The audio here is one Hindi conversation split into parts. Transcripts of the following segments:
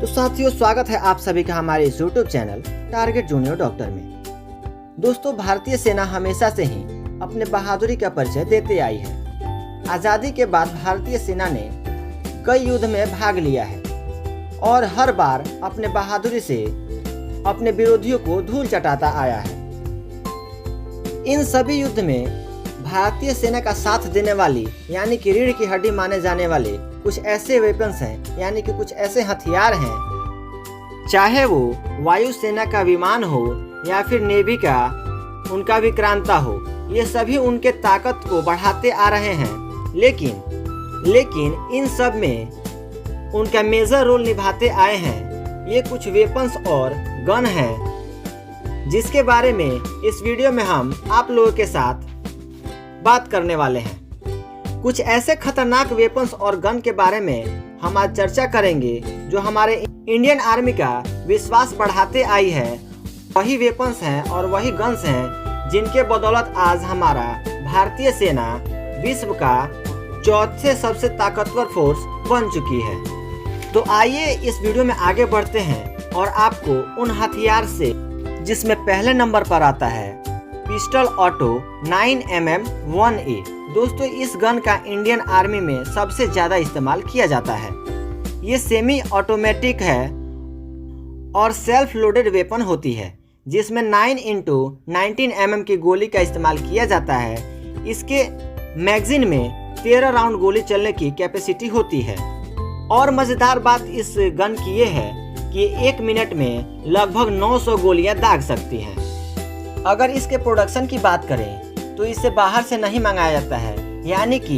तो साथियों, स्वागत है आप सभी का हमारे इस YouTube channel target junior doctor में। दोस्तों, भारतीय सेना हमेशा से ही अपने बहादुरी का परिचय देते आई है। आज़ादी के बाद भारतीय सेना ने कई युद्ध में भाग लिया है और हर बार अपने बहादुरी से अपने विरोधियों को धूल चटाता आया है। इन सभी युद्ध में भारतीय सेना का साथ देने वाली यानी कि रीढ़ की हड्डी माने जाने वाले कुछ ऐसे वेपन्स हैं, यानी कि कुछ ऐसे हथियार हैं, चाहे वो वायुसेना का विमान हो या फिर नेवी का उनका विक्रांता हो, ये सभी उनके ताकत को बढ़ाते आ रहे हैं। लेकिन इन सब में उनका मेजर रोल निभाते आए हैं ये कुछ वेपन्स और गन हैं, जिसके बारे में इस वीडियो में हम आप लोगों के साथ बात करने वाले हैं। कुछ ऐसे खतरनाक वेपन्स और गन के बारे में हम आज चर्चा करेंगे जो हमारे इंडियन आर्मी का विश्वास बढ़ाते आई है। वही वेपन्स हैं और वही गन्स हैं जिनके बदौलत आज हमारा भारतीय सेना विश्व का चौथे सबसे ताकतवर फोर्स बन चुकी है। तो आइए इस वीडियो में आगे बढ़ते हैं और आपको उन हथियार से, जिसमें पहले नंबर पर आता है पिस्टल ऑटो 9mm 1A। दोस्तों, इस गन का इंडियन आर्मी में सबसे ज़्यादा इस्तेमाल किया जाता है। ये सेमी ऑटोमेटिक है और सेल्फ लोडेड वेपन होती है, जिसमें 9x19mm की गोली का इस्तेमाल किया जाता है। इसके मैगजीन में 13 राउंड गोली चलने की कैपेसिटी होती है। और मज़ेदार बात इस गन की ये है कि 1 मिनट में लगभग 900 गोलियां दाग सकती हैं। अगर इसके प्रोडक्शन की बात करें तो इसे बाहर से नहीं मंगाया जाता है, यानी कि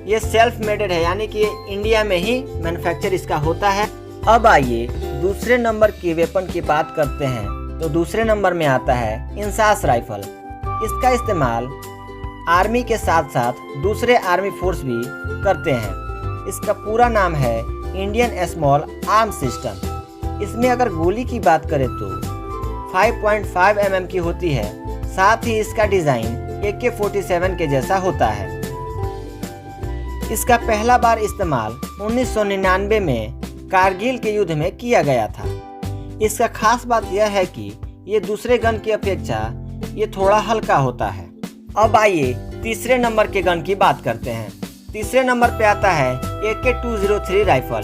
ये सेल्फ मेडेड है, यानी कि इंडिया में ही मैन्युफैक्चर इसका होता है। अब आइए दूसरे नंबर की वेपन की बात करते हैं। तो दूसरे नंबर में आता है इंसास राइफल। इसका इस्तेमाल आर्मी के साथ साथ दूसरे आर्मी फोर्स भी करते हैं। इसका पूरा नाम है इंडियन स्मॉल आर्म सिस्टम। इसमें अगर गोली की बात करें तो 5.5mm की होती है। साथ ही इसका डिज़ाइन AK-47 के जैसा होता है। इसका पहला बार इस्तेमाल 1999 में कारगिल के युद्ध में किया गया था। इसका खास बात यह है कि ये दूसरे गन की अपेक्षा ये थोड़ा हल्का होता है। अब आइए तीसरे नंबर के गन की बात करते हैं। तीसरे नंबर पे आता है AK-203 राइफल।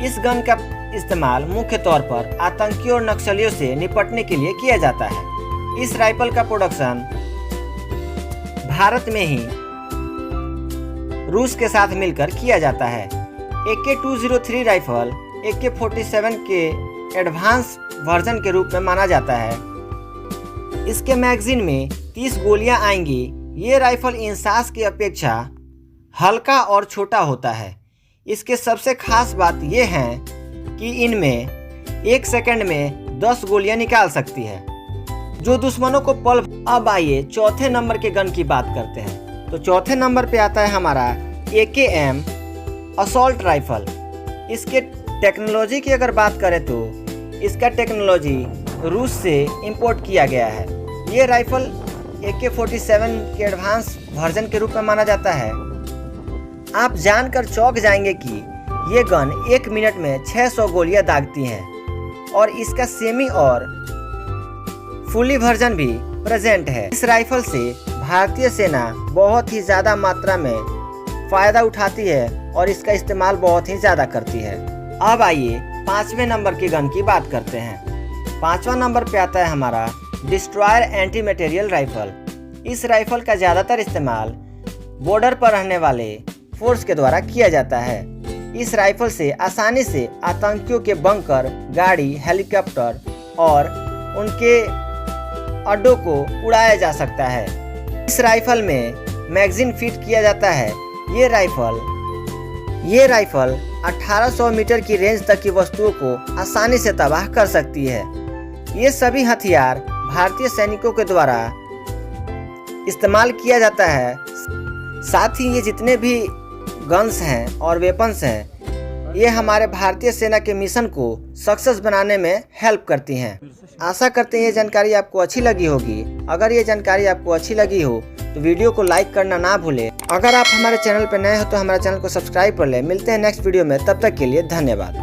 इस गन का इस्तेमाल मुख्य तौर पर आतंकियों और नक्सलियों से निपटने के लिए किया जाता है। इस राइफल का प्रोडक्शन भारत में ही रूस के साथ मिलकर किया जाता है। AK-203 राइफल AK-47 के एडवांस वर्जन के रूप में माना जाता है। इसके मैगजीन में 30 गोलियां आएंगी। ये राइफल इंसास की अपेक्षा हल्का और छोटा होता है। इसके सबसे खास बात यह है कि इनमें 1 सेकंड में 10 गोलियां निकाल सकती है, जो दुश्मनों को पल। अब आइए चौथे नंबर के गन की बात करते हैं। तो चौथे नंबर पे आता है हमारा AKM असॉल्ट राइफल। इसके टेक्नोलॉजी की अगर बात करें तो इसका टेक्नोलॉजी रूस से इंपोर्ट किया गया है। ये राइफल AK-47 के एडवांस वर्जन के रूप में माना जाता है। आप जानकर चौंक जाएंगे कि ये गन 1 मिनट में 600 गोलियां दागती हैं और इसका सेमी और फुली वर्जन भी प्रेजेंट है। इस राइफल से भारतीय सेना बहुत ही ज़्यादा मात्रा में फ़ायदा उठाती है और इसका इस्तेमाल बहुत ही ज़्यादा करती है। अब आइए 5वें नंबर की गन की बात करते हैं। 5वां नंबर पे आता है हमारा डिस्ट्रॉयर एंटी मटेरियल राइफल। इस राइफल का ज़्यादातर इस्तेमाल बॉर्डर पर रहने वाले फोर्स के द्वारा किया जाता है। इस राइफल से आसानी से आतंकियों के बंकर, गाड़ी, हेलीकॉप्टर और उनके अड्डों को उड़ाया जा सकता है। इस राइफल में मैगजीन फिट किया जाता है। ये राइफल 1800 मीटर की रेंज तक की वस्तुओं को आसानी से तबाह कर सकती है। ये सभी हथियार भारतीय सैनिकों के द्वारा इस्तेमाल किया जाता है। साथ ही ये जितने भी गन्स हैं और वेपन्स हैं, ये हमारे भारतीय सेना के मिशन को सक्सेस बनाने में हेल्प करती हैं। आशा करते हैं ये जानकारी आपको अच्छी लगी होगी। अगर ये जानकारी आपको अच्छी लगी हो तो वीडियो को लाइक करना ना भूलें। अगर आप हमारे चैनल पर नए हो तो हमारे चैनल को सब्सक्राइब कर लें। मिलते हैं नेक्स्ट वीडियो में, तब तक के लिए धन्यवाद।